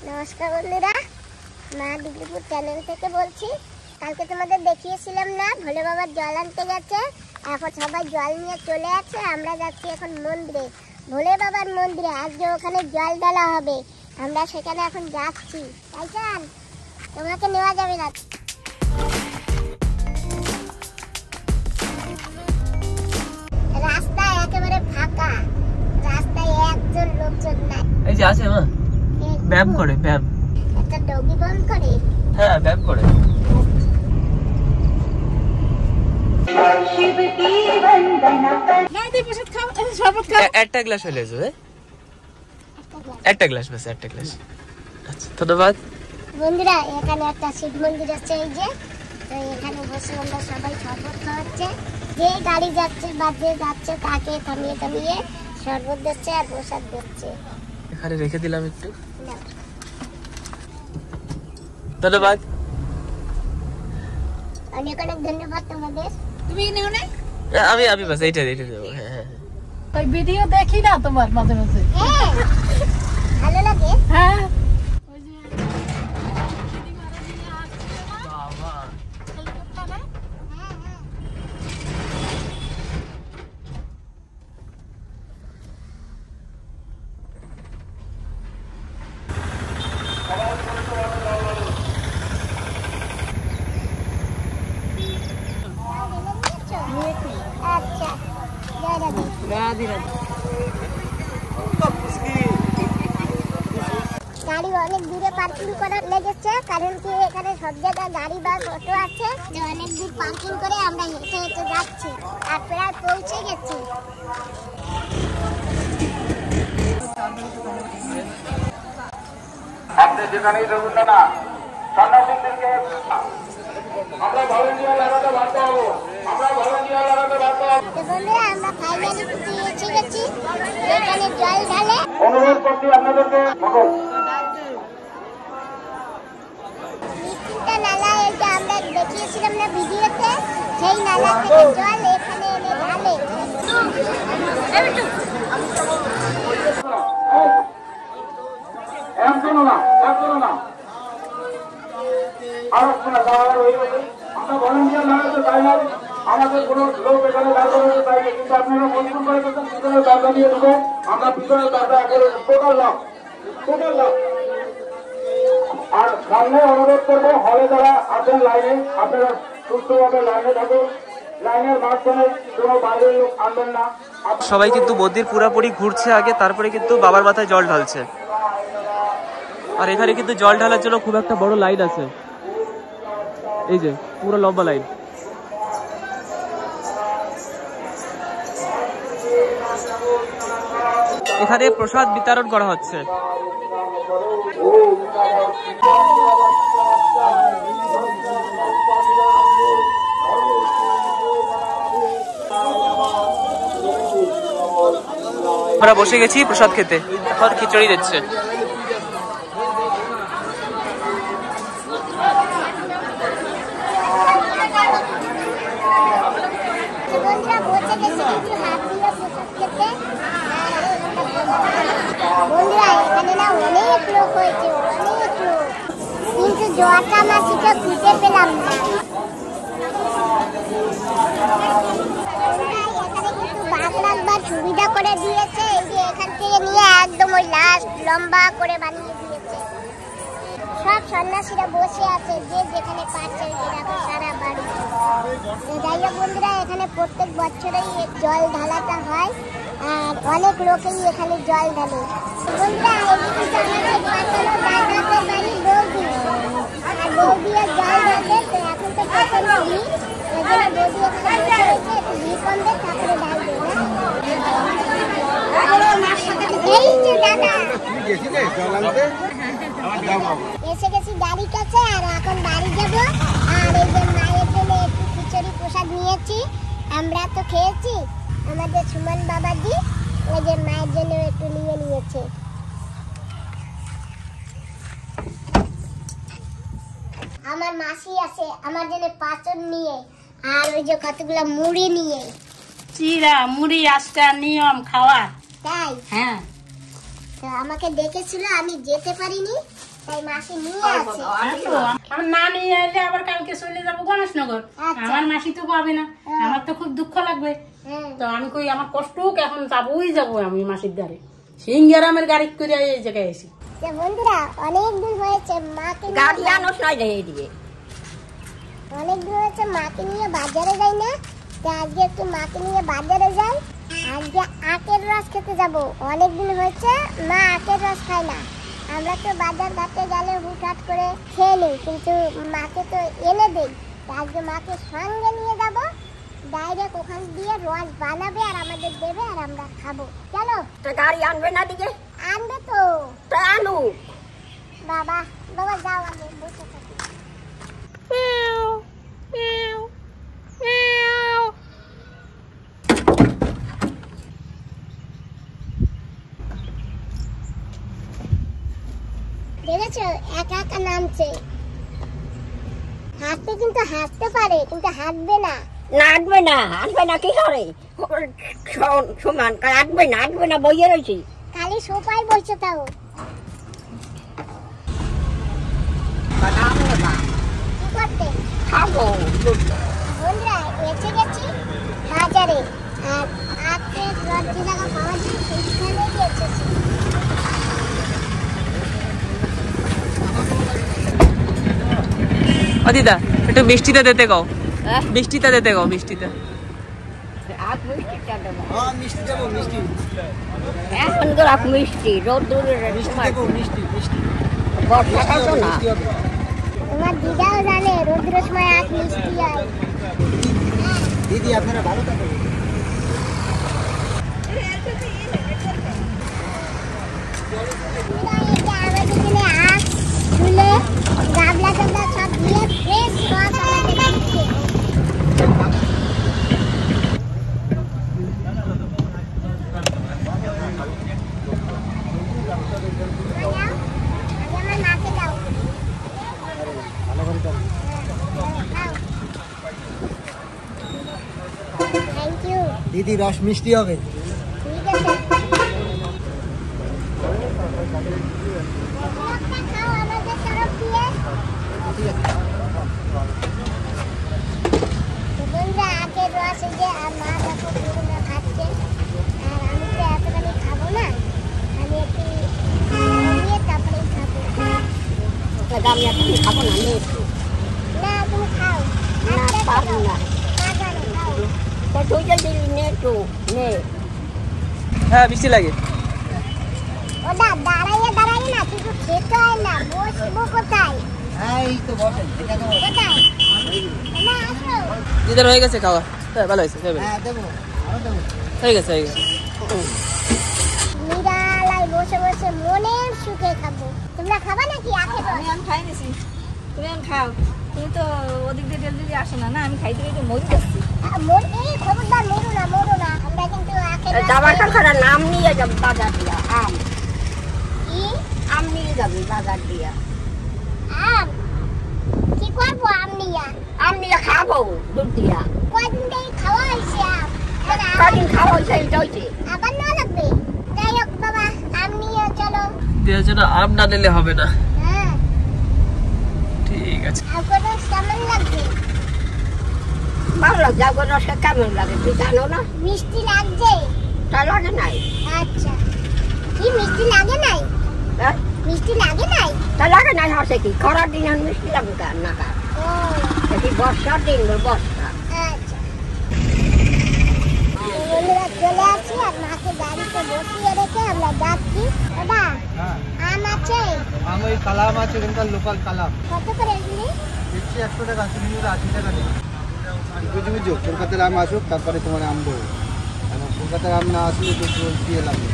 নমস্কার বন্ধুরা, মা ডিগ্রিপুর চ্যানেল থেকে বলছি। কালকে তোমাদের দেখিয়েছিলাম না, ভোলে বাবার জল আনতে গেছে। এখন সবাই জল নিয়ে চলে আসছে। আমরা যাচ্ছি এখন মন্দিরে, ভোলে বাবার মন্দিরে। আজকে ওখানে জল ঢালা হবে, আমরা সেখানে এখন যাচ্ছি। তাইজান, তোমাকে নেওয়া যাবে না। রাস্তা একেবারে ফাঁকা, রাস্তায় একজন লোকজন নাই। এই যে আছে মা, ব্যায়াম করে, ব্যায়াম একটা ডগি বন্ধ করে। হ্যাঁ, ব্যায়াম করে। একটা গ্লাস হলে যাবে, একটা গ্লাস বাস, একটা গ্লাস। আচ্ছা, ধন্যবাদ। বন্ধুরা, এখানে একটা শিব মন্দির আছে, এই যে। তো এখানে বসে আমরা সবাই শরবত খাওয়াচ্ছে। যে গাড়ি যাচ্ছে বা যে যাচ্ছে তাকে থামিয়ে থামিয়ে শরবত দিচ্ছে আর প্রসাদ দিচ্ছে। এখানে রেখে দিলাম একটু, ধন্যবাদ। অনেক অনেক ধন্যবাদ তোমাদের। তুমি নেও না? আমি বাস এইটা দেবো। হ্যাঁ হ্যাঁ, ওই ভিডিও দেখি না তোমার মাঝে মাঝে। হ্যাঁ, ভালো লাগে। হ্যাঁ, আচ্ছা, রাধে রাধে। গাড়ি অনেক দূরে পার্কিং করা লেগেছে, কারণ কি এখানে সব জায়গায় গাড়ি বাস অটো আছে। যে অনেক দূর পার্কিং করে আমরা হেঁটে হেঁটে যাচ্ছি আর প্রায় পৌঁছে গেছি। আপনি যেখানেই থাকুন না, সন্ন্যাসীদেরকে আমরা ভলেন্টিয়ার লাগাতে বাধ্য হবো, আমরা ভলেন্টিয়ার লাগাতে বাধ্য হবো। বন্ধুরা, আমরা ফাইনালি পৌঁছে গেছি এখানে জল ঢালে। অনুরোধ করছি আপনাদেরকে, নালা, এটা আমরা দেখিয়েছিলাম না ভিডিওতে, সেই নালা থেকে জল এখানে এনে ঢালে। আমরা ভলেন্টিয়ার লাগাতে চাই না, আমাদের কোনো লোক এখানে দাঁড়া করতে চাই না, কিন্তু আপনারা মজবুর করে দিচ্ছেন পিছনের দরজা দিয়ে দেবো। আমরা পিছনের দরজা করে টোটাল লাভ। আর সামনে অনুরোধ করবো, হলে যারা আছেন লাইনে, আপনারা সুস্থভাবে লাইনে থাকুন। লাইনের মাঝখানে কোনো বাইরের লোক আনবেন না। সবাই কিন্তু মন্দির পুরাপুরি ঘুরছে আগে, তারপরে কিন্তু বাবার মাথায় জল ঢালছে। আর এখানে কিন্তু জল ঢালার জন্য খুব একটা বড় লাইন আছে, এই যে পুরো লম্বা লাইন। এখানে প্রসাদ বিতরণ করা হচ্ছে। আমরা বসে গেছি প্রসাদ খেতে, এখন খিচুড়ি দিচ্ছে। বন্ধুরা, এখানে না অনেক লোক হয়েছে, অনেক লোক, কিন্তু জোয়ারটা মাসিটা খুঁজে পেলাম না। এখানে কিন্তু বাঘ রাখবার সুবিধা করে দিয়েছে, এই যে এখান থেকে নিয়ে একদম ওই লাস্ট লম্বা করে বানিয়ে দিয়েছে। সব সন্ন্যাসীরা বসে আছে, যে যেখানে পারছে এরকম সারা বাড়ি। যাই হোক বন্ধুরা, এখানে প্রত্যেক বছরেই জল ঢালাটা হয় আর অনেক লোকেই এখানে জল ঢালে। বন্ধুরা, এদিকে আমাদের পাঠানো দাদাদের বাড়ি বৌদি, আর বৌদি আর জল ঢালে। তো এখন তো প্রচন্ড ভিড়, ওই জন্য বৌদি এখানে বসে রয়েছে, একটু ভিড় কমবে তারপরে ঢালবে। এই যে দাদা এসে গেছি গাড়ির কাছে, আর এখন বাড়ি যাবো। আর এই যে মায়ের জন্য একটু খিচুড়ি প্রসাদ নিয়েছি, আমরা তো খেয়েছি। আমাদের সুমন বাবাজি ওই যে মায়ের জন্য একটু নিয়ে নিয়েছে। আমার মাসি আছে আমার জন্য পাচন নিয়ে, আর ওই যে কতগুলো মুড়ি নিয়ে। চিরা মুড়ি আজকাল নিয়ম খাওয়া। তাই হ্যাঁ তো আমাকে ডেকেছিল, আমি যেতে পারিনি, তাই মাসি নিয়ে আছে। আমার না নিয়ে এলে আবার কালকে চলে যাবো গণেশনগর। আচ্ছা। আমার মাসি তো পাবে না, আমার তো খুব দুঃখ লাগবে। হ্যাঁ। তো আমি কই আমার কষ্ট হোক, এখন যাবো আমি মাসির দ্বারে। সিংহারামের গাড়ি করে এই জায়গায় এসি। তো বন্ধুরা অনেক দিন হয়েছে মাকে গাড়ি আনোস নাই রে এদিকে। অনেক দিন হয়েছে মাকে নিয়ে বাজারে যাই না, তো আজকে একটু মাকে নিয়ে বাজারে যাই। আজকে আখের রস খেতে যাব। অনেক দিন হয়েছে মা আখের রস খায় না। আমরা তো বাজার ঘাটে গেলে হুটহাট করে খেয়ে নিই, কিন্তু মাকে তো এনে দিই। তো আজকে মাকে সঙ্গে নিয়ে যাব, ডাইরেক্ট ওখান দিয়ে রস বানাবে আর আমাদের দেবে আর আমরা খাবো। চলো। তো গাড়ি আনবে না দিকে? আনবে তো। তো আনু। বাবা বাবা যাও, আগে বসে থাকি। দেখেছো একা একা নামছে। হাঁটতে কিন্তু হাঁটতে পারে, কিন্তু হাঁটবে না। নাটবে না, আনবে না কি করে? সমান আনবে না বইয়ে রয়েছি। খালি সোফায় বসে তাও। কি করতে? খাবো। বন্ধুরা এসে গেছি বাজারে, আর আজকে রথ জায়গা পাওয়া যায় সেইখানে গিয়েছি। ও দিদা একটু মিষ্টিটা দিতে কও, হ্যাঁ? মিষ্টিটা দিতে কও, মিষ্টিটা। আজ মিষ্টিটা দেবো। হ্যাঁ মিষ্টি দেবো, মিষ্টি। এখন তো রাখ মিষ্টি, রোদ্দুরের সময় মিষ্টি। বর্ষাটা তো না। তোমার দিদাও জানে রোদ্রের সময় আখ মিষ্টি হয়। দিদি আপনারা ভালো থাকবেন। আমাদের এখানে আখ ঝুলে গাবলা টাবলা সব দিয়ে ফ্রেশ রস আমাদের দিচ্ছে। আমার মাকে দাও। Thank you. দিদি রস মিষ্টি হবে। ঠিক আছে। একটা খাও আমাদের তরফ দিয়ে। তো বন্ধুরা আখের রস এই যে আর মা দেখো পুরোনো খাচ্ছে, আর আমি তো এতখানি খাবো না, আমি একটু নিয়ে তারপরেই খাবো। আমি এখন খাবো না, নে একটু। না তুমি খাও। না, পারবো না। খাও খাও। তো তুই যে দিলি নে একটু, নে। হ্যাঁ মিষ্টি লাগে। ওটা দাঁড়াইয়ে না, কিছু খেতে হয় না, বসবো কোথায়? এই তো বসেন, এটা দেবো। কোথায়? না আসো। দিদার হয়ে গেছে খাওয়া? হ্যাঁ ভালো হয়েছে, হ্যাঁ দেবো, আরো দেবো। হয়ে গেছে হয়ে গেছে। নিরালায় বসে বসে মনের সুখে খাবো। তোমরা খাবা নাকি আখের রস? আমি খাই নিছি, তুমি এখন খাও। তুমি তো ওদিক দিয়ে ডেলিভারি আসো না, না আমি খাইতে খাইতে মরে যাচ্ছি। এই খবরদার মরো না, আমরা কিন্তু আখের রস যাবার খাই। কারখানা নাম নিয়ে যাবে বাজার দিয়া, আম কি? আম নিয়ে যাবে বাজার দিয়া। আম? কি করবো আম নিয়া? আম নিয়ে খাবো দুধ দিয়া। কয়দিন থেকে খাওয়া হয়েছে আম, এবার কদিন খাওয়া হয়েছে এটা হয়েছে। আবার নেওয়া লাগবে। যাই হোক বাবা, আম নিয়ে চলো। দিদার জন্য আম না নিলে হবে না। হ্যাঁ, ঠিক আছে। আখের রস কেমন লাগছে? ভালো লাগে, যাবার রসটা কেমন লাগে তুই জানো না? মিষ্টি লাগছে? তা লাগে নাই? আচ্ছা, কি মিষ্টি লাগে নাই? হ্যাঁ? মিষ্টি লাগে নাই? তা লাগে নাই হচ্ছে কি খরার দিন আর মিষ্টি লাগবে না কা? ও এটি বর্ষার দিন বর্ষা। আচ্ছা। বন্ধুরা চলে আসি আর মাকে গাড়িতে বসিয়ে রেখে আমরা যাচ্ছি। দাদা আম আছে? আম ওই কালাম আছে, এখানকার লোকাল কালাম। কত করে এগুলি? দিচ্ছি 100 টাকা, তুমি 80 টাকা দেবে। বুঝো কলকাতার আম আসুক, তারপরে তোমার আম দেবো। আমার কলকাতার আম না আসলে তো দিয়ে লাগবে।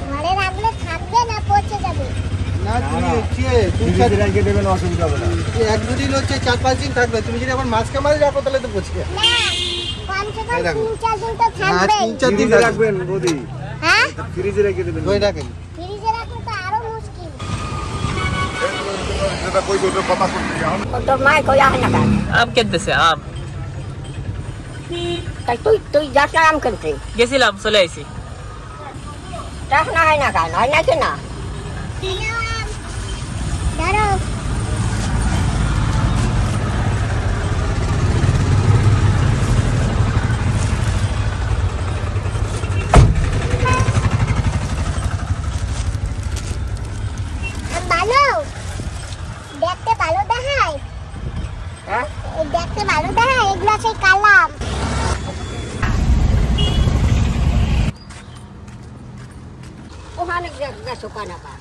ঘরে রাখলে থাকবে না পচে যাবে? না তুমি হচ্ছে দুই রেখে দেবেন, অসুবিধা হবে না। এক দুদিন হচ্ছে 4-5 দিন থাকবে। তুমি যদি আবার মাছ কামারে রাখো তাহলে তো পচে যাবে। না, কমসে কম এই দেখো। 3-4 দিন তো না থাকবে। 3-4 দিন রাখবেন বৌদি। হ্যাঁ, ফ্রিজে রেখে দেবেন। ওই রাখেন। ফ্রিজে রাখলে তো আরো মুশকিল। তোর মায় কই আহে না কেন? আম কিনতেছে আম। তাই তুই যাস না আম কিনতে? গেছিলাম, চলে আইছি। যাস না, হয় না কেন? হয় না কি না? ধরো ভালো দেখতে, ভালো দেখায়। হ্যাঁ দেখতে ভালো দেখায়, এগুলো সেই কালাম। ওখানে গেছো কানা পা